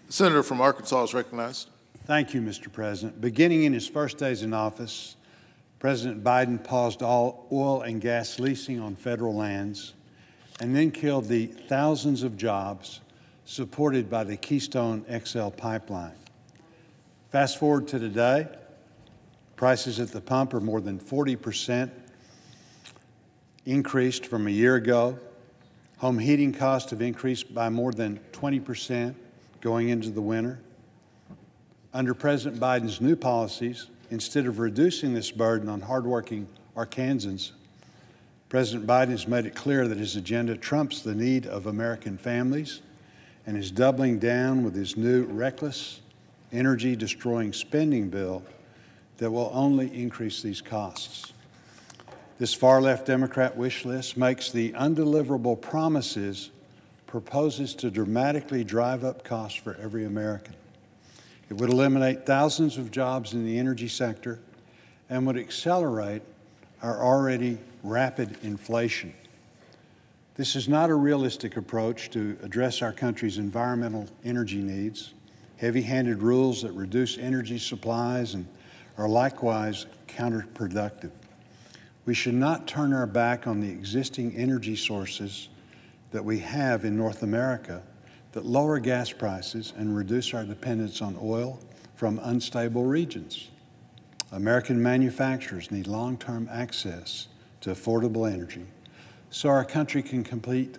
The senator from Arkansas is recognized. Thank you, Mr. President. Beginning in his first days in office, President Biden paused all oil and gas leasing on federal lands and then killed the thousands of jobs supported by the Keystone XL pipeline. Fast forward to today, prices at the pump are more than 40% increased from a year ago. Home heating costs have increased by more than 20% going into the winter. Under President Biden's new policies, instead of reducing this burden on hardworking Arkansans, President Biden has made it clear that his agenda trumps the need of American families and is doubling down with his new reckless, energy-destroying spending bill that will only increase these costs. This far-left Democrat wish list makes the undeliverable promises proposes to dramatically drive up costs for every American. It would eliminate thousands of jobs in the energy sector and would accelerate our already rapid inflation. This is not a realistic approach to address our country's environmental energy needs. Heavy-handed rules that reduce energy supplies and are likewise counterproductive. We should not turn our back on the existing energy sources that we have in North America that lower gas prices and reduce our dependence on oil from unstable regions. American manufacturers need long-term access to affordable energy so our country can compete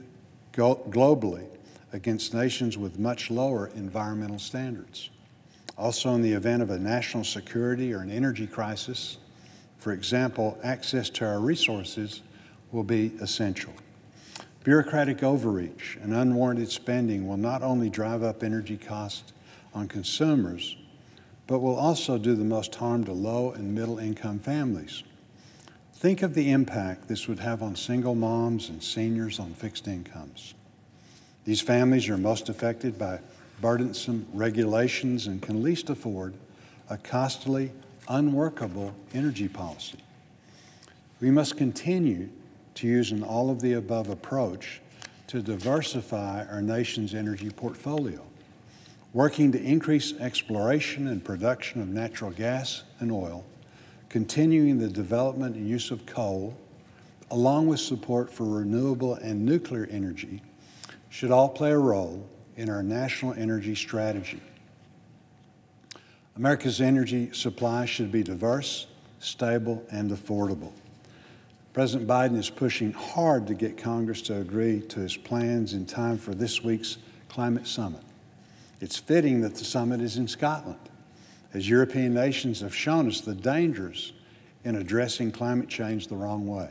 globally against nations with much lower environmental standards. Also, in the event of a national security or an energy crisis, for example, access to our resources will be essential. Bureaucratic overreach and unwarranted spending will not only drive up energy costs on consumers, but will also do the most harm to low and middle income families. Think of the impact this would have on single moms and seniors on fixed incomes. These families are most affected by burdensome regulations and can least afford a costly, unworkable energy policy. We must continue to use an all-of-the-above approach to diversify our nation's energy portfolio, working to increase exploration and production of natural gas and oil, continuing the development and use of coal, along with support for renewable and nuclear energy, should all play a role in our national energy strategy. America's energy supply should be diverse, stable, and affordable. President Biden is pushing hard to get Congress to agree to his plans in time for this week's climate summit. It's fitting that the summit is in Scotland, as European nations have shown us the dangers in addressing climate change the wrong way.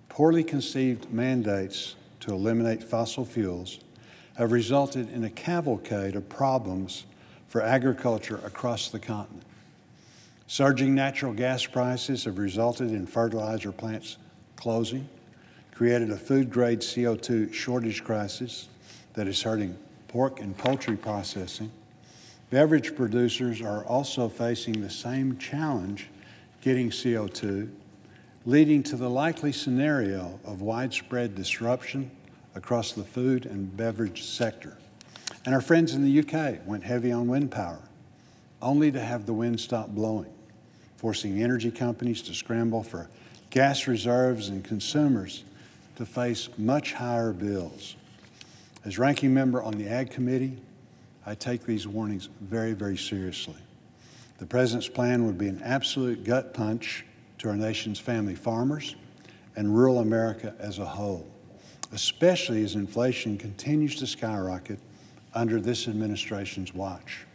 Poorly conceived mandates to eliminate fossil fuels have resulted in a cavalcade of problems for agriculture across the continent. Surging natural gas prices have resulted in fertilizer plants closing, created a food-grade CO2 shortage crisis that is hurting pork and poultry processing. Beverage producers are also facing the same challenge getting CO2, leading to the likely scenario of widespread disruption across the food and beverage sector. And our friends in the UK went heavy on wind power, only to have the wind stop blowing, forcing energy companies to scramble for gas reserves and consumers to face much higher bills. As ranking member on the Ag Committee, I take these warnings very, very seriously. The President's plan would be an absolute gut punch to our nation's family farmers and rural America as a whole, especially as inflation continues to skyrocket under this administration's watch.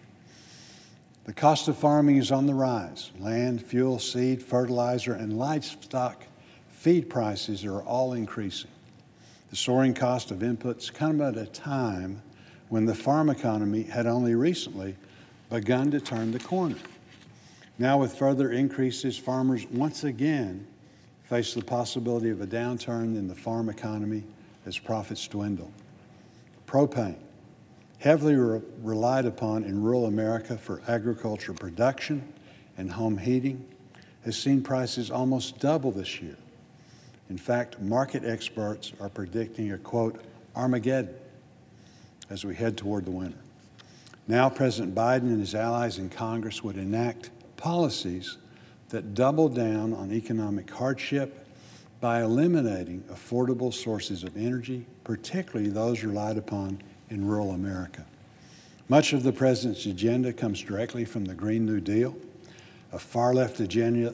The cost of farming is on the rise. Land, fuel, seed, fertilizer, and livestock feed prices are all increasing. The soaring cost of inputs come at a time when the farm economy had only recently begun to turn the corner. Now, with further increases, farmers once again face the possibility of a downturn in the farm economy as profits dwindle. Propane, heavily relied upon in rural America for agriculture production and home heating, has seen prices almost double this year. In fact, market experts are predicting a, quote, Armageddon as we head toward the winter. Now President Biden and his allies in Congress would enact policies that double down on economic hardship by eliminating affordable sources of energy, particularly those relied upon in rural America. Much of the president's agenda comes directly from the Green New Deal, a far-left agenda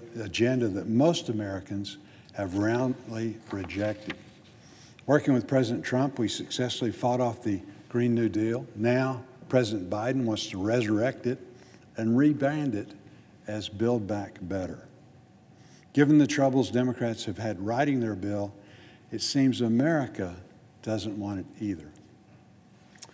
that most Americans have roundly rejected. Working with President Trump, we successfully fought off the Green New Deal. Now, President Biden wants to resurrect it and rebrand it as Build Back Better. Given the troubles Democrats have had writing their bill, it seems America doesn't want it either.